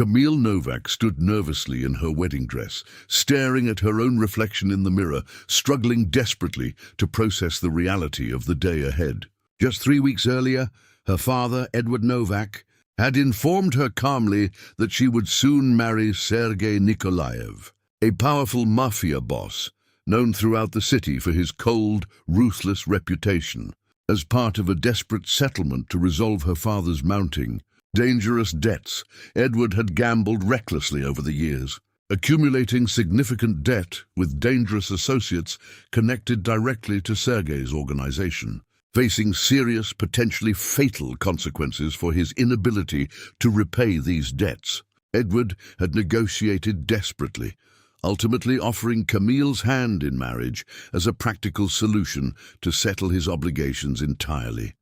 Camille Novak stood nervously in her wedding dress, staring at her own reflection in the mirror, struggling desperately to process the reality of the day ahead. Just 3 weeks earlier, her father, Edward Novak, had informed her calmly that she would soon marry Sergei Nikolaev, a powerful mafia boss known throughout the city for his cold, ruthless reputation. As part of a desperate settlement to resolve her father's mounting dangerous debts, Edward had gambled recklessly over the years, accumulating significant debt with dangerous associates connected directly to Sergei's organization. Facing serious, potentially fatal consequences for his inability to repay these debts, Edward had negotiated desperately, ultimately offering Camille's hand in marriage as a practical solution to settle his obligations entirely.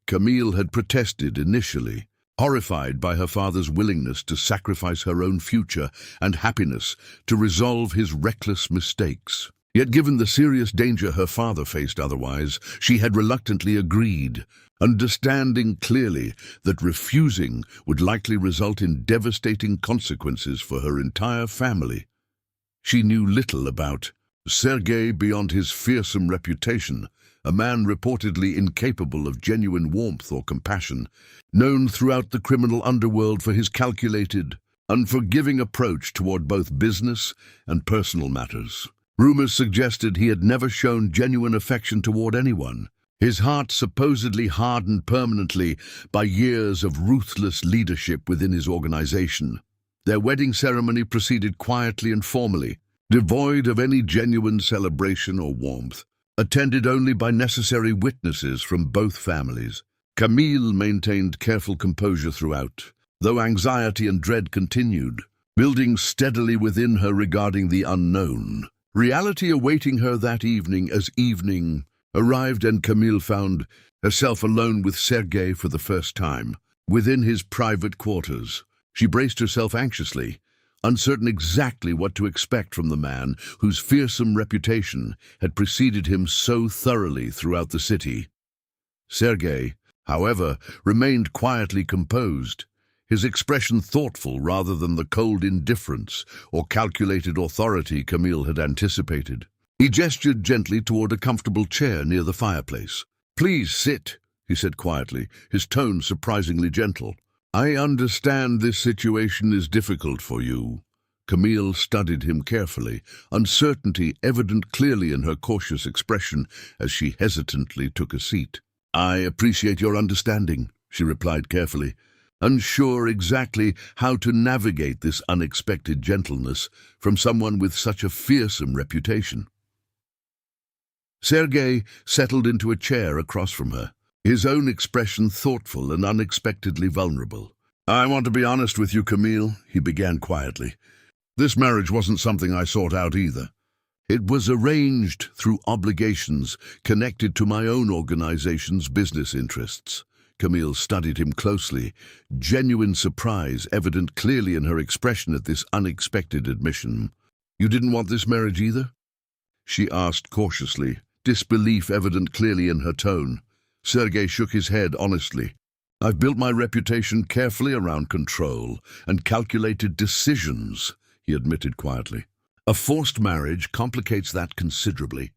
Camille had protested initially, horrified by her father's willingness to sacrifice her own future and happiness to resolve his reckless mistakes. Yet given the serious danger her father faced otherwise, she had reluctantly agreed, understanding clearly that refusing would likely result in devastating consequences for her entire family. She knew little about Sergei beyond his fearsome reputation, a man reportedly incapable of genuine warmth or compassion, known throughout the criminal underworld for his calculated, unforgiving approach toward both business and personal matters. Rumors suggested he had never shown genuine affection toward anyone, his heart supposedly hardened permanently by years of ruthless leadership within his organization. Their wedding ceremony proceeded quietly and formally, devoid of any genuine celebration or warmth, attended only by necessary witnesses from both families. Camille maintained careful composure throughout, though anxiety and dread continued, building steadily within her regarding the unknown. Reality awaiting her that evening as evening arrived and Camille found herself alone with Sergei for the first time, within his private quarters. She braced herself anxiously, uncertain exactly what to expect from the man whose fearsome reputation had preceded him so thoroughly throughout the city. Sergei, however, remained quietly composed, his expression thoughtful rather than the cold indifference or calculated authority Camille had anticipated. He gestured gently toward a comfortable chair near the fireplace. "Please sit," he said quietly, his tone surprisingly gentle. "I understand this situation is difficult for you." Camille studied him carefully, uncertainty evident clearly in her cautious expression as she hesitantly took a seat. "I appreciate your understanding," she replied carefully, unsure exactly how to navigate this unexpected gentleness from someone with such a fearsome reputation. Sergei settled into a chair across from her, his own expression thoughtful and unexpectedly vulnerable. "I want to be honest with you, Camille," he began quietly. "This marriage wasn't something I sought out either. It was arranged through obligations connected to my own organization's business interests." Camille studied him closely, genuine surprise evident clearly in her expression at this unexpected admission. "You didn't want this marriage either?" she asked cautiously, disbelief evident clearly in her tone. Sergei shook his head honestly. "I've built my reputation carefully around control and calculated decisions," he admitted quietly. "A forced marriage complicates that considerably,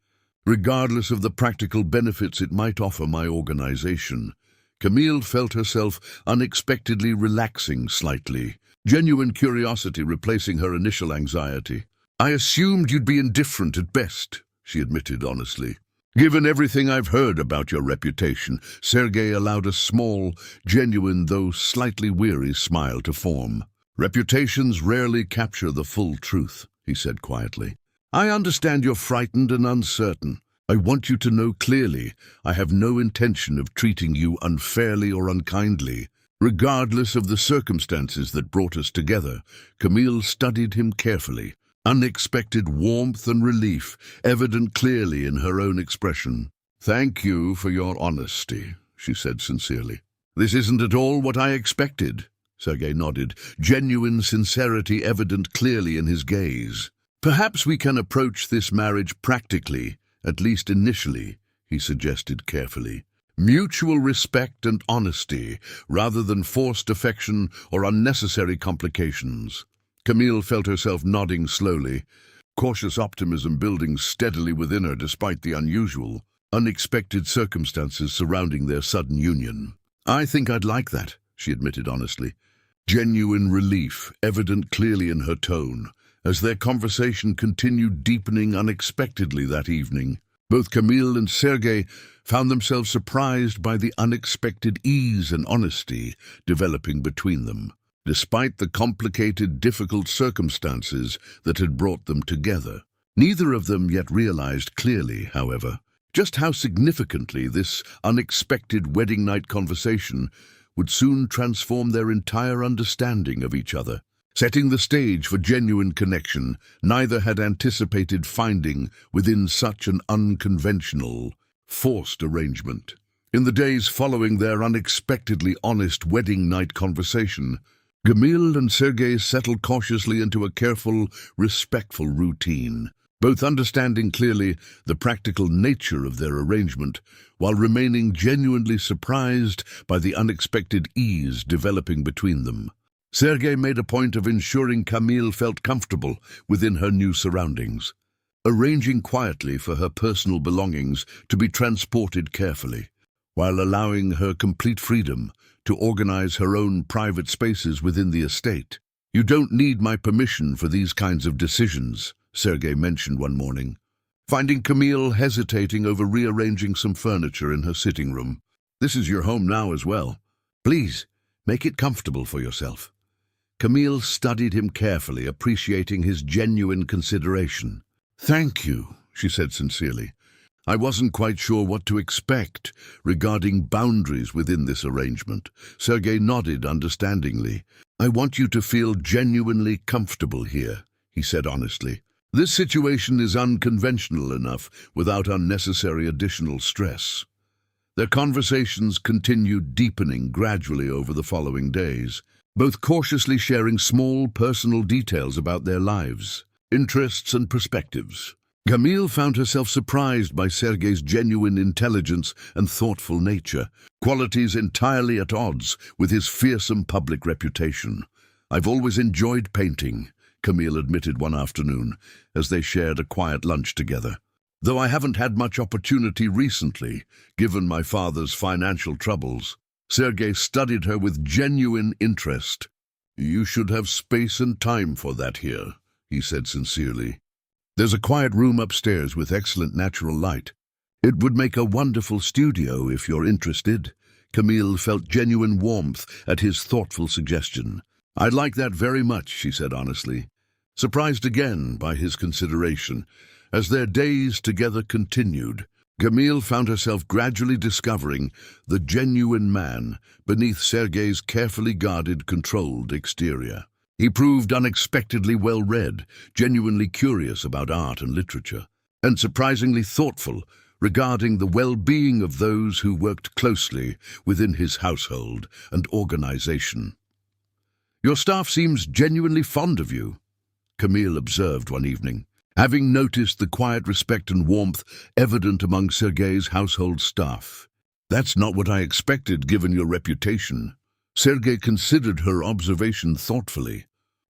regardless of the practical benefits it might offer my organization." Camille felt herself unexpectedly relaxing slightly, genuine curiosity replacing her initial anxiety. "I assumed you'd be indifferent at best," she admitted honestly. "Given everything I've heard about your reputation," Sergei allowed a small, genuine though slightly weary smile to form. "Reputations rarely capture the full truth," he said quietly. "I understand you're frightened and uncertain. I want you to know clearly I have no intention of treating you unfairly or unkindly. Regardless of the circumstances that brought us together," Camille studied him carefully, unexpected warmth and relief evident clearly in her own expression. "Thank you for your honesty," she said sincerely. "This isn't at all what I expected." Sergei nodded, genuine sincerity evident clearly in his gaze. "Perhaps we can approach this marriage practically, at least initially," he suggested carefully. Mutual respect and honesty, rather than forced affection or unnecessary complications. Camille felt herself nodding slowly, cautious optimism building steadily within her despite the unusual, unexpected circumstances surrounding their sudden union. "I think I'd like that," she admitted honestly. Genuine relief evident clearly in her tone, as their conversation continued deepening unexpectedly that evening. Both Camille and Sergei found themselves surprised by the unexpected ease and honesty developing between them, despite the complicated, difficult circumstances that had brought them together. Neither of them yet realized clearly, however, just how significantly this unexpected wedding night conversation would soon transform their entire understanding of each other. Setting the stage for genuine connection, neither had anticipated finding within such an unconventional, forced arrangement. In the days following their unexpectedly honest wedding night conversation, Camille and Sergei settled cautiously into a careful, respectful routine, both understanding clearly the practical nature of their arrangement, while remaining genuinely surprised by the unexpected ease developing between them. Sergei made a point of ensuring Camille felt comfortable within her new surroundings, arranging quietly for her personal belongings to be transported carefully, while allowing her complete freedom to organize her own private spaces within the estate. "You don't need my permission for these kinds of decisions," Sergei mentioned one morning, finding Camille hesitating over rearranging some furniture in her sitting room. "This is your home now as well. Please, make it comfortable for yourself." Camille studied him carefully, appreciating his genuine consideration. "Thank you," she said sincerely. "I wasn't quite sure what to expect regarding boundaries within this arrangement." Sergei nodded understandingly. "I want you to feel genuinely comfortable here," he said honestly. "This situation is unconventional enough without unnecessary additional stress." Their conversations continued deepening gradually over the following days, both cautiously sharing small personal details about their lives, interests and perspectives. Camille found herself surprised by Sergei's genuine intelligence and thoughtful nature, qualities entirely at odds with his fearsome public reputation. "I've always enjoyed painting," Camille admitted one afternoon, as they shared a quiet lunch together. "Though I haven't had much opportunity recently, given my father's financial troubles." Sergei studied her with genuine interest. "You should have space and time for that here," he said sincerely. "There's a quiet room upstairs with excellent natural light. It would make a wonderful studio if you're interested." Camille felt genuine warmth at his thoughtful suggestion. "I'd like that very much," she said honestly, surprised again by his consideration. As their days together continued, Camille found herself gradually discovering the genuine man beneath Sergei's carefully guarded, controlled exterior. He proved unexpectedly well-read, genuinely curious about art and literature, and surprisingly thoughtful regarding the well-being of those who worked closely within his household and organization. "Your staff seems genuinely fond of you," Camille observed one evening, having noticed the quiet respect and warmth evident among Sergei's household staff. "That's not what I expected, given your reputation." Sergei considered her observation thoughtfully.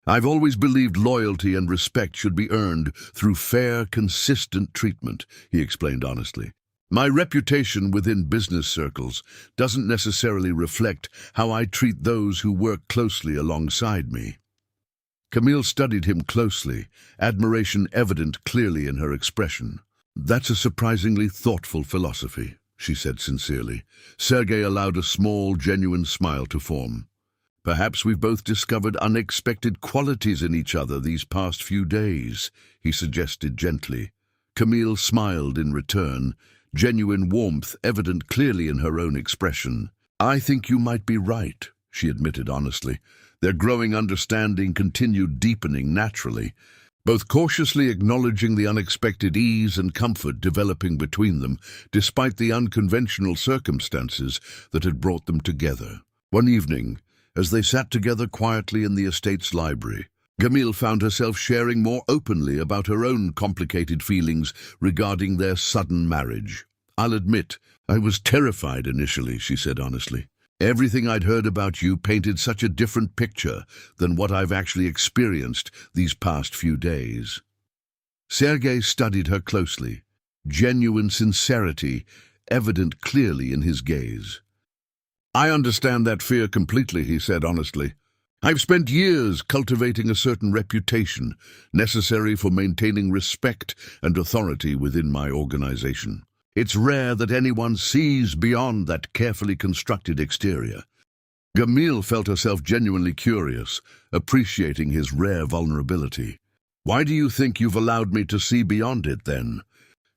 "I've always believed loyalty and respect should be earned through fair, consistent treatment," he explained honestly. "My reputation within business circles doesn't necessarily reflect how I treat those who work closely alongside me." Camille studied him closely, admiration evident clearly in her expression. "That's a surprisingly thoughtful philosophy," she said sincerely. Sergei allowed a small, genuine smile to form. "Perhaps we've both discovered unexpected qualities in each other these past few days," he suggested gently. Camille smiled in return, genuine warmth evident clearly in her own expression. "I think you might be right," she admitted honestly. Their growing understanding continued deepening naturally, both cautiously acknowledging the unexpected ease and comfort developing between them, despite the unconventional circumstances that had brought them together. One evening, as they sat together quietly in the estate's library, Camille found herself sharing more openly about her own complicated feelings regarding their sudden marriage. "I'll admit, I was terrified initially," she said honestly. "Everything I'd heard about you painted such a different picture than what I've actually experienced these past few days." Sergei studied her closely, genuine sincerity evident clearly in his gaze. "I understand that fear completely," he said honestly. "I've spent years cultivating a certain reputation necessary for maintaining respect and authority within my organization. It's rare that anyone sees beyond that carefully constructed exterior." Camille felt herself genuinely curious, appreciating his rare vulnerability. "Why do you think you've allowed me to see beyond it, then?"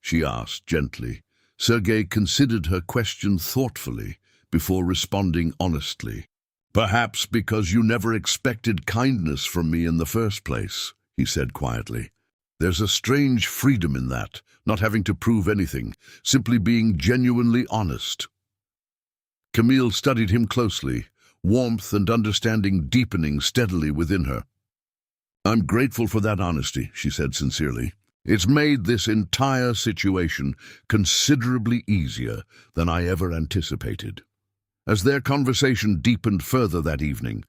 she asked gently. Sergei considered her question thoughtfully before responding honestly. "Perhaps because you never expected kindness from me in the first place," he said quietly. "There's a strange freedom in that, not having to prove anything, simply being genuinely honest." Camille studied him closely, warmth and understanding deepening steadily within her. "I'm grateful for that honesty," she said sincerely. "It's made this entire situation considerably easier than I ever anticipated." As their conversation deepened further that evening,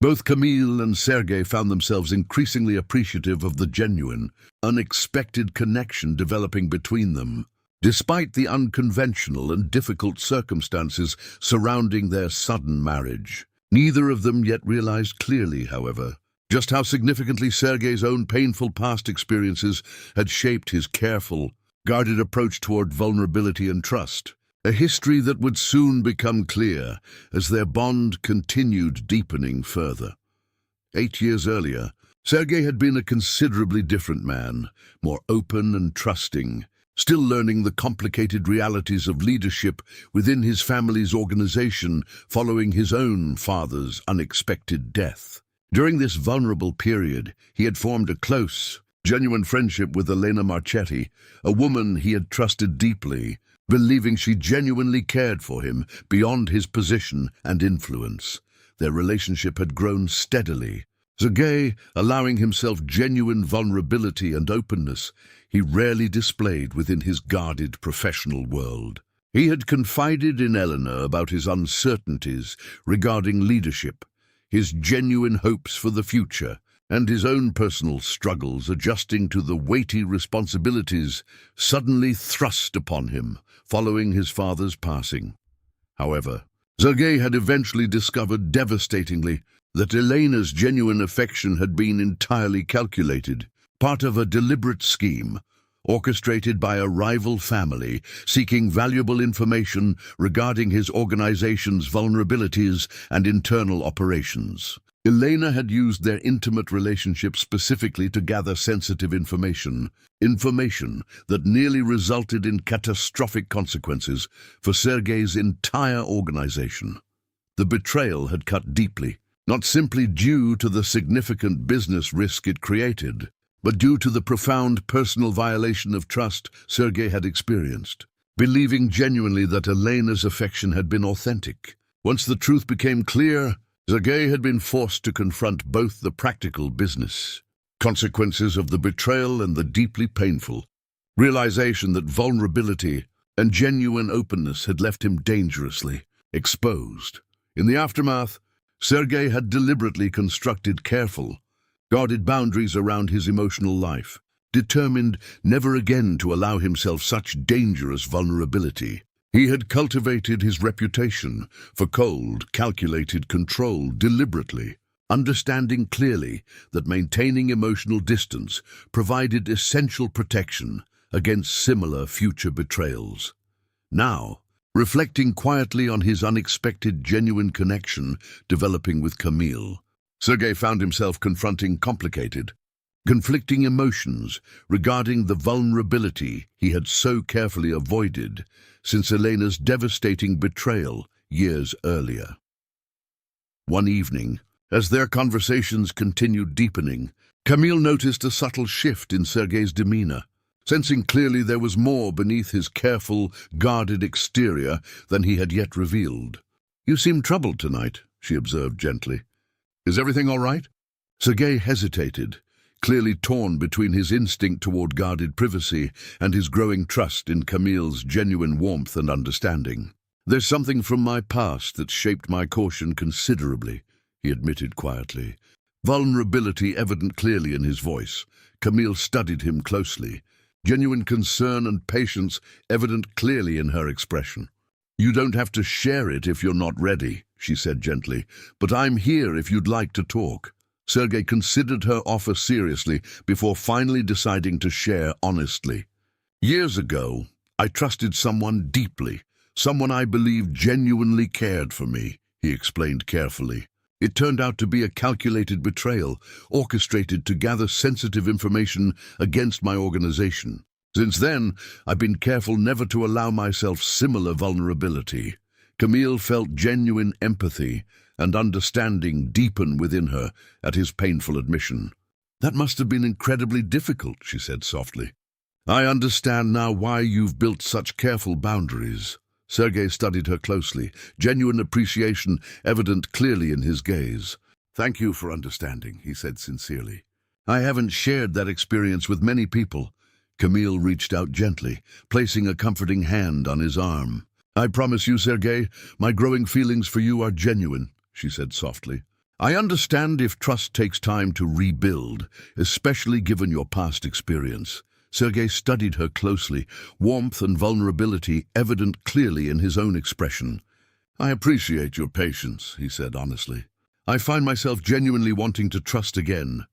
both Camille and Sergei found themselves increasingly appreciative of the genuine, unexpected connection developing between them. Despite the unconventional and difficult circumstances surrounding their sudden marriage, neither of them yet realized clearly, however, just how significantly Sergei's own painful past experiences had shaped his careful, guarded approach toward vulnerability and trust. A history that would soon become clear as their bond continued deepening further. 8 years earlier, Sergei had been a considerably different man, more open and trusting, still learning the complicated realities of leadership within his family's organization following his own father's unexpected death. During this vulnerable period, he had formed a close, genuine friendship with Elena Marchetti, a woman he had trusted deeply, believing she genuinely cared for him beyond his position and influence. Their relationship had grown steadily. Sergei, allowing himself genuine vulnerability and openness, he rarely displayed within his guarded professional world. He had confided in Eleanor about his uncertainties regarding leadership, his genuine hopes for the future, and his own personal struggles adjusting to the weighty responsibilities suddenly thrust upon him following his father's passing. However, Sergei had eventually discovered devastatingly that Elena's genuine affection had been entirely calculated, part of a deliberate scheme, orchestrated by a rival family seeking valuable information regarding his organization's vulnerabilities and internal operations. Elena had used their intimate relationship specifically to gather sensitive information that nearly resulted in catastrophic consequences for Sergei's entire organization. The betrayal had cut deeply, not simply due to the significant business risk it created, but due to the profound personal violation of trust Sergei had experienced, believing genuinely that Elena's affection had been authentic. Once the truth became clear, Sergei had been forced to confront both the practical business consequences of the betrayal and the deeply painful realization that vulnerability and genuine openness had left him dangerously exposed. In the aftermath, Sergei had deliberately constructed careful, guarded boundaries around his emotional life, determined never again to allow himself such dangerous vulnerability. He had cultivated his reputation for cold, calculated control deliberately, understanding clearly that maintaining emotional distance provided essential protection against similar future betrayals. Now, reflecting quietly on his unexpected genuine connection developing with Camille, Sergei found himself confronting complicated, conflicting emotions regarding the vulnerability he had so carefully avoided since Elena's devastating betrayal years earlier. One evening, as their conversations continued deepening, Camille noticed a subtle shift in Sergei's demeanor, sensing clearly there was more beneath his careful, guarded exterior than he had yet revealed. "You seem troubled tonight," she observed gently. "Is everything all right?" Sergei hesitated, clearly torn between his instinct toward guarded privacy and his growing trust in Camille's genuine warmth and understanding. "There's something from my past that shaped my caution considerably," he admitted quietly. Vulnerability evident clearly in his voice. Camille studied him closely. Genuine concern and patience evident clearly in her expression. "You don't have to share it if you're not ready," she said gently, "but I'm here if you'd like to talk." Sergei considered her offer seriously before finally deciding to share honestly. "Years ago, I trusted someone deeply, someone I believed genuinely cared for me," he explained carefully. "It turned out to be a calculated betrayal, orchestrated to gather sensitive information against my organization. Since then, I've been careful never to allow myself similar vulnerability." Camille felt genuine empathy and understanding deepen within her at his painful admission. "That must have been incredibly difficult," she said softly. "I understand now why you've built such careful boundaries." Sergei studied her closely, genuine appreciation evident clearly in his gaze. "Thank you for understanding," he said sincerely. "I haven't shared that experience with many people." Camille reached out gently, placing a comforting hand on his arm. "I promise you, Sergei, my growing feelings for you are genuine," she said softly. "I understand if trust takes time to rebuild, especially given your past experience." Sergei studied her closely, warmth and vulnerability evident clearly in his own expression. "I appreciate your patience," he said honestly. "I find myself genuinely wanting to trust again,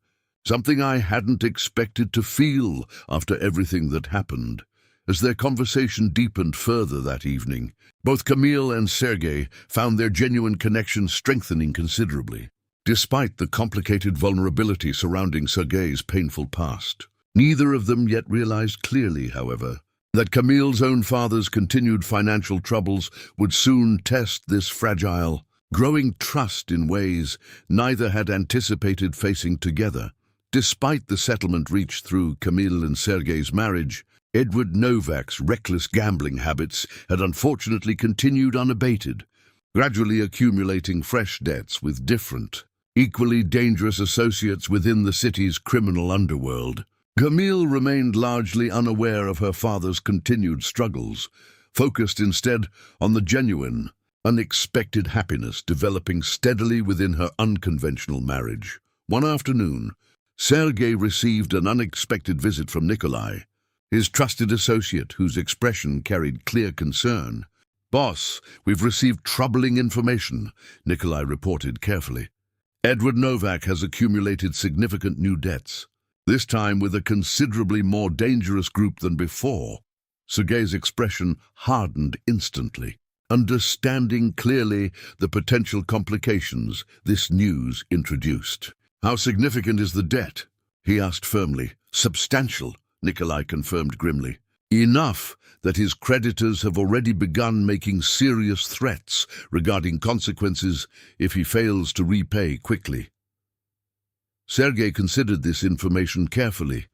something I hadn't expected to feel after everything that happened." As their conversation deepened further that evening, both Camille and Sergei found their genuine connection strengthening considerably. Despite the complicated vulnerability surrounding Sergei's painful past, neither of them yet realized clearly, however, that Camille's own father's continued financial troubles would soon test this fragile, growing trust in ways neither had anticipated facing together. Despite the settlement reached through Camille and Sergei's marriage, Edward Novak's reckless gambling habits had unfortunately continued unabated, gradually accumulating fresh debts with different, equally dangerous associates within the city's criminal underworld. Camille remained largely unaware of her father's continued struggles, focused instead on the genuine, unexpected happiness developing steadily within her unconventional marriage. One afternoon, Sergei received an unexpected visit from Nikolai, his trusted associate whose expression carried clear concern. "Boss, we've received troubling information," Nikolai reported carefully. "Edward Novak has accumulated significant new debts, this time with a considerably more dangerous group than before." Sergei's expression hardened instantly, understanding clearly the potential complications this news introduced. "How significant is the debt?" he asked firmly. "Substantial," Nikolai confirmed grimly. "Enough that his creditors have already begun making serious threats regarding consequences if he fails to repay quickly." Sergei considered this information carefully,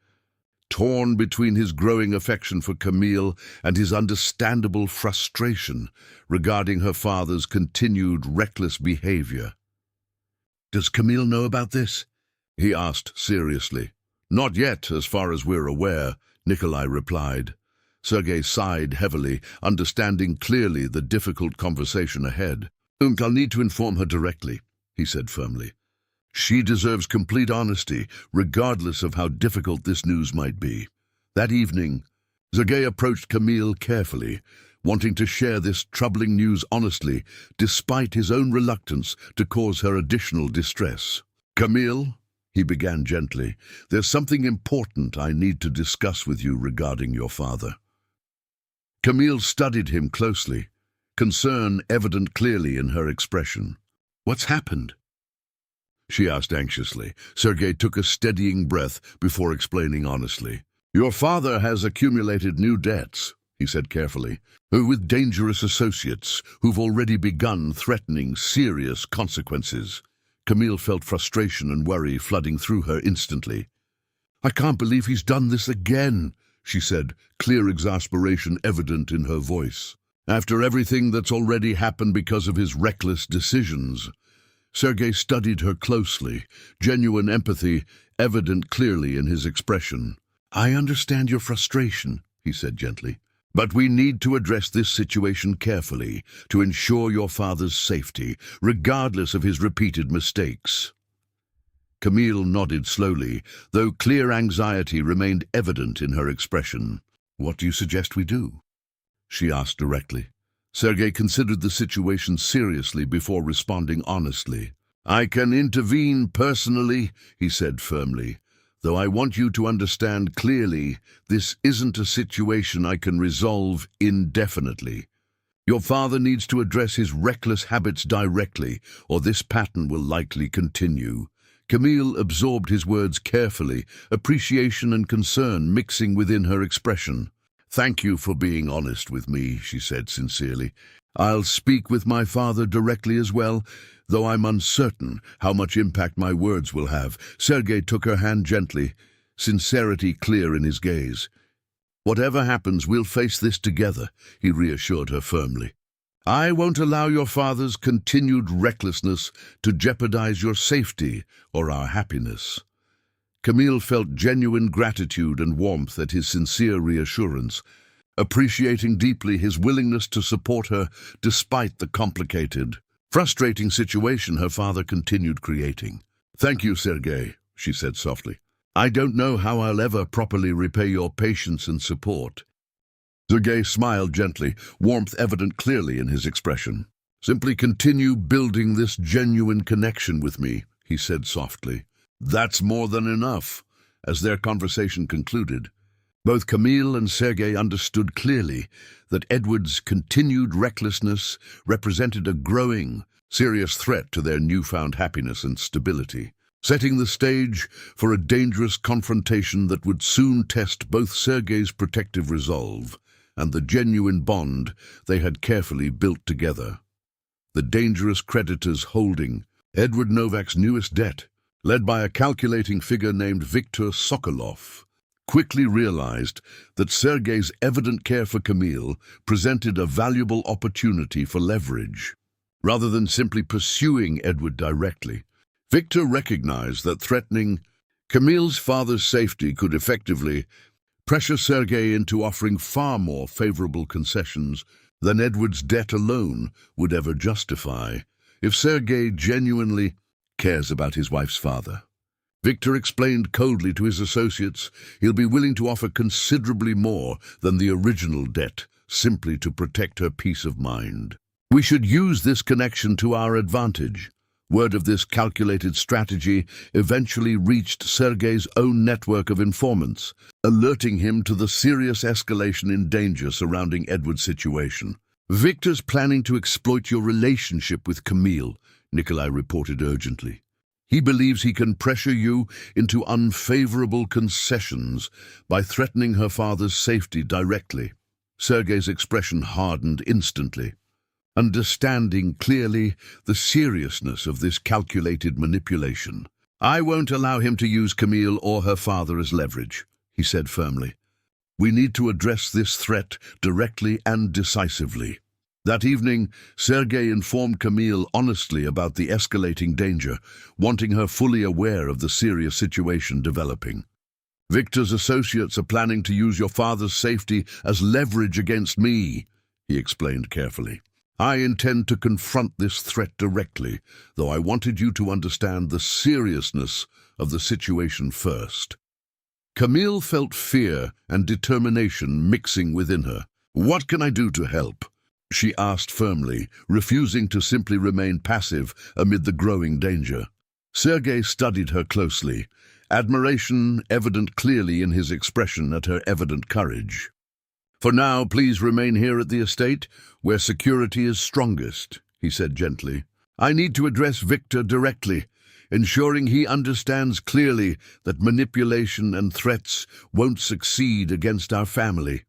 torn between his growing affection for Camille and his understandable frustration regarding her father's continued reckless behavior. "Does Camille know about this?" he asked seriously. "Not yet, as far as we're aware," Nikolai replied. Sergei sighed heavily, understanding clearly the difficult conversation ahead. "I'll need to inform her directly," he said firmly. "She deserves complete honesty, regardless of how difficult this news might be." That evening, Sergei approached Camille carefully, wanting to share this troubling news honestly, despite his own reluctance to cause her additional distress. "Camille," he began gently, "there's something important I need to discuss with you regarding your father." Camille studied him closely, concern evident clearly in her expression. "What's happened?" she asked anxiously. Sergei took a steadying breath before explaining honestly. "Your father has accumulated new debts," he said carefully, "with dangerous associates who've already begun threatening serious consequences." Camille felt frustration and worry flooding through her instantly. "I can't believe he's done this again," she said, clear exasperation evident in her voice. "After everything that's already happened because of his reckless decisions." Sergei studied her closely, genuine empathy evident clearly in his expression. "I understand your frustration," he said gently, "but we need to address this situation carefully to ensure your father's safety, regardless of his repeated mistakes." Camille nodded slowly, though clear anxiety remained evident in her expression. "What do you suggest we do?" she asked directly. Sergei considered the situation seriously before responding honestly. "I can intervene personally," he said firmly, "though I want you to understand clearly this isn't a situation I can resolve indefinitely. Your father needs to address his reckless habits directly, or this pattern will likely continue." Camille absorbed his words carefully, appreciation and concern mixing within her expression. "Thank you for being honest with me," she said sincerely. "I'll speak with my father directly as well, though I'm uncertain how much impact my words will have." Sergei took her hand gently, sincerity clear in his gaze. "Whatever happens, we'll face this together," he reassured her firmly. "I won't allow your father's continued recklessness to jeopardize your safety or our happiness." Camille felt genuine gratitude and warmth at his sincere reassurance, appreciating deeply his willingness to support her despite the complicated, frustrating situation her father continued creating. "Thank you, Sergei," she said softly. "I don't know how I'll ever properly repay your patience and support." Sergei smiled gently, warmth evident clearly in his expression. "Simply continue building this genuine connection with me," he said softly. "That's more than enough." As their conversation concluded, both Camille and Sergei understood clearly that Edward's continued recklessness represented a growing, serious threat to their newfound happiness and stability, setting the stage for a dangerous confrontation that would soon test both Sergei's protective resolve and the genuine bond they had carefully built together. The dangerous creditors holding Edward Novak's newest debt, led by a calculating figure named Viktor Sokolov, quickly realized that Sergei's evident care for Camille presented a valuable opportunity for leverage. Rather than simply pursuing Edward directly, Viktor recognized that threatening Camille's father's safety could effectively pressure Sergei into offering far more favorable concessions than Edward's debt alone would ever justify. If Sergei genuinely cares about his wife's father, Viktor explained coldly to his associates, he'll be willing to offer considerably more than the original debt simply to protect her peace of mind. "We should use this connection to our advantage." Word of this calculated strategy eventually reached Sergei's own network of informants, alerting him to the serious escalation in danger surrounding Edward's situation. "Viktor's planning to exploit your relationship with Camille," Nikolai reported urgently. "He believes he can pressure you into unfavorable concessions by threatening her father's safety directly." Sergei's expression hardened instantly, understanding clearly the seriousness of this calculated manipulation. "I won't allow him to use Camille or her father as leverage," he said firmly. "We need to address this threat directly and decisively." That evening, Sergei informed Camille honestly about the escalating danger, wanting her fully aware of the serious situation developing. "Viktor's associates are planning to use your father's safety as leverage against me," he explained carefully. "I intend to confront this threat directly, though I wanted you to understand the seriousness of the situation first." Camille felt fear and determination mixing within her. "What can I do to help?" she asked firmly, refusing to simply remain passive amid the growing danger. Sergei studied her closely, admiration evident clearly in his expression at her evident courage. "For now, please remain here at the estate, where security is strongest," he said gently. "I need to address Viktor directly, ensuring he understands clearly that manipulation and threats won't succeed against our family."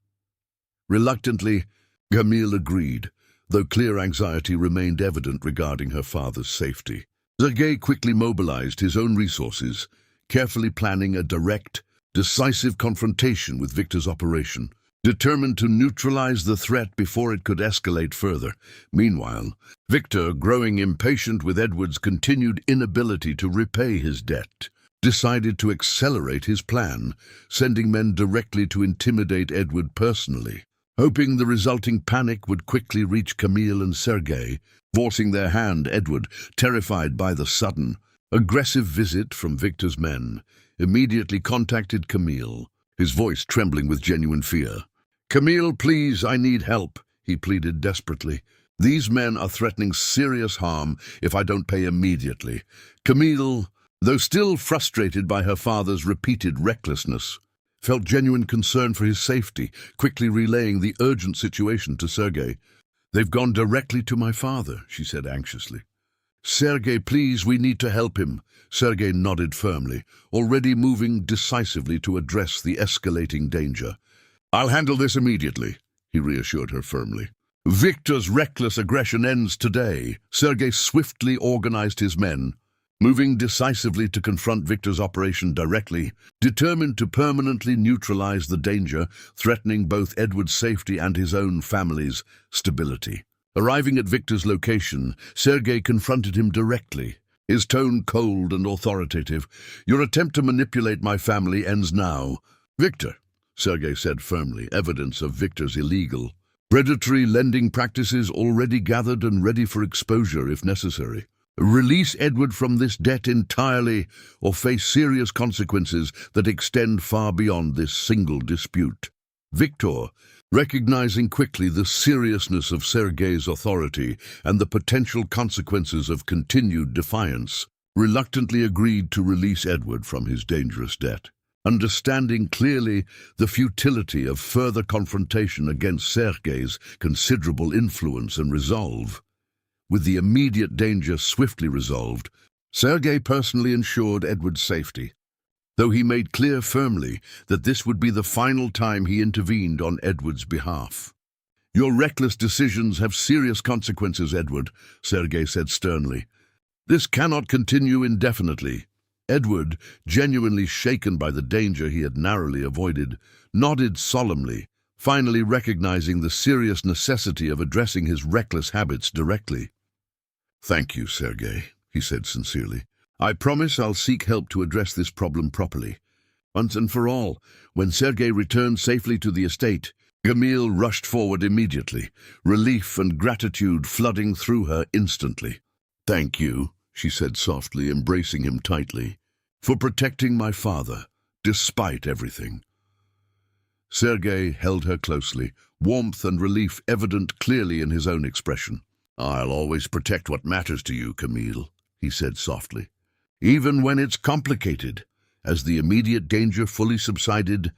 Reluctantly, Camille agreed, though clear anxiety remained evident regarding her father's safety. Sergei quickly mobilized his own resources, carefully planning a direct, decisive confrontation with Viktor's operation. determined to neutralize the threat before it could escalate further. Meanwhile, Victor, growing impatient with Edward's continued inability to repay his debt, decided to accelerate his plan, sending men directly to intimidate Edward personally, hoping the resulting panic would quickly reach Camille and Sergei. Forcing their hand, Edward, terrified by the sudden, aggressive visit from Victor's men, immediately contacted Camille, his voice trembling with genuine fear. "Camille, please, I need help," he pleaded desperately. "These men are threatening serious harm if I don't pay immediately." Camille, though still frustrated by her father's repeated recklessness, felt genuine concern for his safety, quickly relaying the urgent situation to Sergei. "They've gone directly to my father," she said anxiously. "Sergei, please, we need to help him." Sergei nodded firmly, already moving decisively to address the escalating danger. "I'll handle this immediately," he reassured her firmly. Victor's reckless aggression ends today. Sergei swiftly organized his men, moving decisively to confront Victor's operation directly, determined to permanently neutralize the danger, threatening both Edward's safety and his own family's stability. Arriving at Victor's location, Sergei confronted him directly, his tone cold and authoritative. "Your attempt to manipulate my family ends now." "Victor," Sergei said firmly, evidence of Victor's illegal, predatory lending practices already gathered and ready for exposure if necessary. "Release Edward from this debt entirely, or face serious consequences that extend far beyond this single dispute." Victor, recognizing quickly the seriousness of Sergei's authority and the potential consequences of continued defiance, reluctantly agreed to release Edward from his dangerous debt. Understanding clearly the futility of further confrontation against Sergei's considerable influence and resolve, with the immediate danger swiftly resolved, Sergei personally ensured Edward's safety, though he made clear firmly that this would be the final time he intervened on Edward's behalf. "Your reckless decisions have serious consequences, Edward," Sergei said sternly. "This cannot continue indefinitely." Edward, genuinely shaken by the danger he had narrowly avoided, nodded solemnly, finally recognizing the serious necessity of addressing his reckless habits directly. "Thank you, Sergei," he said sincerely. "I promise I'll seek help to address this problem properly, once and for all." When Sergei returned safely to the estate, Camille rushed forward immediately, relief and gratitude flooding through her instantly. "Thank you," she said softly, embracing him tightly, "for protecting my father, despite everything." Sergei held her closely, warmth and relief evident clearly in his own expression. "I'll always protect what matters to you, Camille," he said softly. "Even when it's complicated." As the immediate danger fully subsided,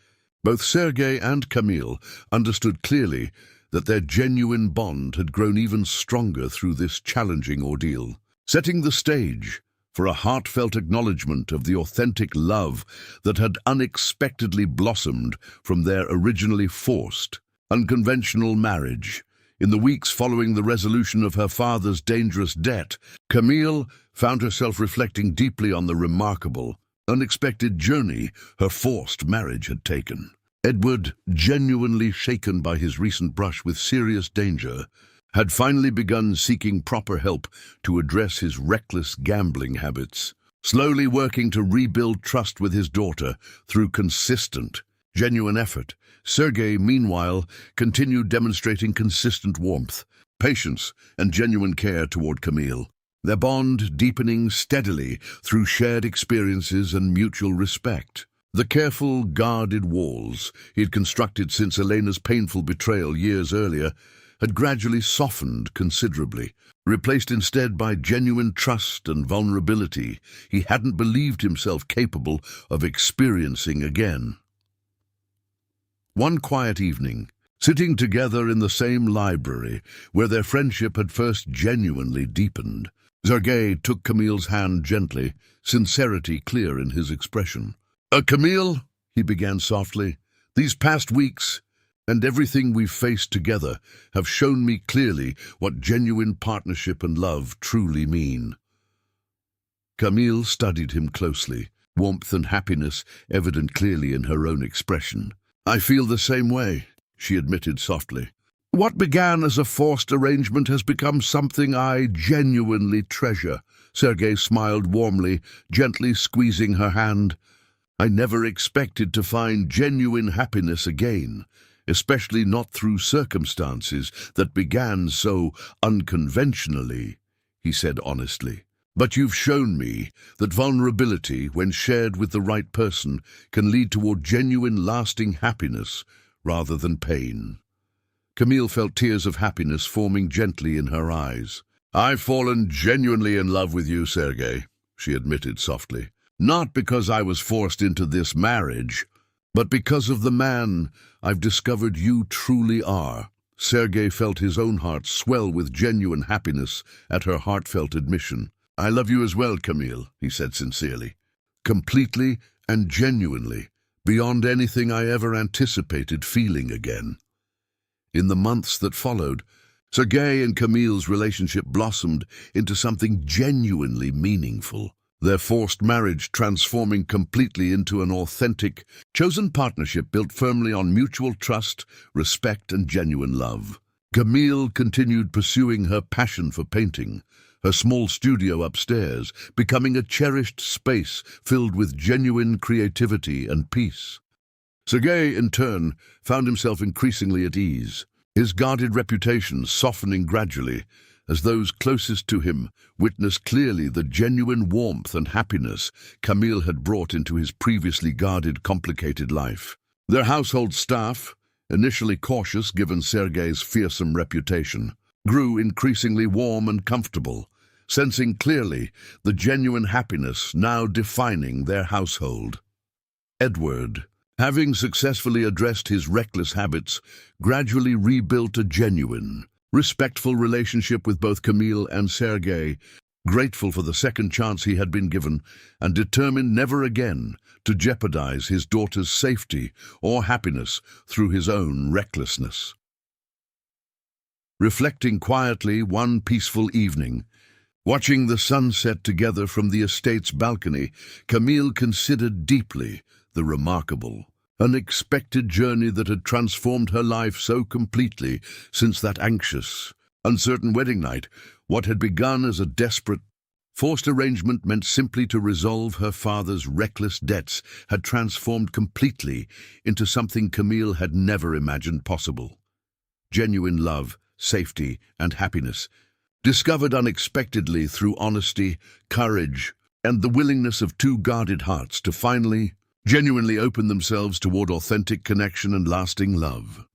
both Sergei and Camille understood clearly that their genuine bond had grown even stronger through this challenging ordeal, setting the stage for a heartfelt acknowledgement of the authentic love that had unexpectedly blossomed from their originally forced, unconventional marriage. In the weeks following the resolution of her father's dangerous debt, Camille found herself reflecting deeply on the remarkable, unexpected journey her forced marriage had taken. Edward, genuinely shaken by his recent brush with serious danger, had finally begun seeking proper help to address his reckless gambling habits, slowly working to rebuild trust with his daughter through consistent, genuine effort. Sergei, meanwhile, continued demonstrating consistent warmth, patience, and genuine care toward Camille, their bond deepening steadily through shared experiences and mutual respect. The careful, guarded walls he had constructed since Elena's painful betrayal years earlier had gradually softened considerably, replaced instead by genuine trust and vulnerability he hadn't believed himself capable of experiencing again. One quiet evening, sitting together in the same library where their friendship had first genuinely deepened, Sergei took Camille's hand gently, sincerity clear in his expression. Camille," he began softly, "these past weeks and everything we've faced together have shown me clearly what genuine partnership and love truly mean." Camille studied him closely, warmth and happiness evident clearly in her own expression. "I feel the same way," she admitted softly. What began as a forced arrangement has become something I genuinely treasure. Sergei smiled warmly, gently squeezing her hand. I never expected to find genuine happiness again, especially not through circumstances that began so unconventionally, he said honestly. But you've shown me that vulnerability, when shared with the right person, can lead toward genuine, lasting happiness rather than pain. Camille felt tears of happiness forming gently in her eyes. I've fallen genuinely in love with you, Sergei, she admitted softly. Not because I was forced into this marriage, but because of the man I've discovered you truly are. Sergei felt his own heart swell with genuine happiness at her heartfelt admission. I love you as well, Camille, he said sincerely. Completely and genuinely, beyond anything I ever anticipated feeling again. In the months that followed, Sergei and Camille's relationship blossomed into something genuinely meaningful. Their forced marriage transforming completely into an authentic, chosen partnership built firmly on mutual trust, respect, and genuine love. Camille continued pursuing her passion for painting, her small studio upstairs becoming a cherished space filled with genuine creativity and peace. Sergei, in turn, found himself increasingly at ease, his guarded reputation softening gradually as those closest to him witnessed clearly the genuine warmth and happiness Camille had brought into his previously guarded, complicated life. Their household staff, initially cautious given Sergei's fearsome reputation, grew increasingly warm and comfortable, sensing clearly the genuine happiness now defining their household. Edward, having successfully addressed his reckless habits, gradually rebuilt a genuine, respectful relationship with both Camille and Sergei, grateful for the second chance he had been given and determined never again to jeopardize his daughter's safety or happiness through his own recklessness. Reflecting quietly one peaceful evening, watching the sunset together from the estate's balcony, Camille considered deeply the remarkable, unexpected journey that had transformed her life so completely since that anxious, uncertain wedding night. What had begun as a desperate, forced arrangement meant simply to resolve her father's reckless debts had transformed completely into something Camille had never imagined possible. Genuine love, safety, and happiness, discovered unexpectedly through honesty, courage, and the willingness of two guarded hearts to finally, genuinely open themselves toward authentic connection and lasting love.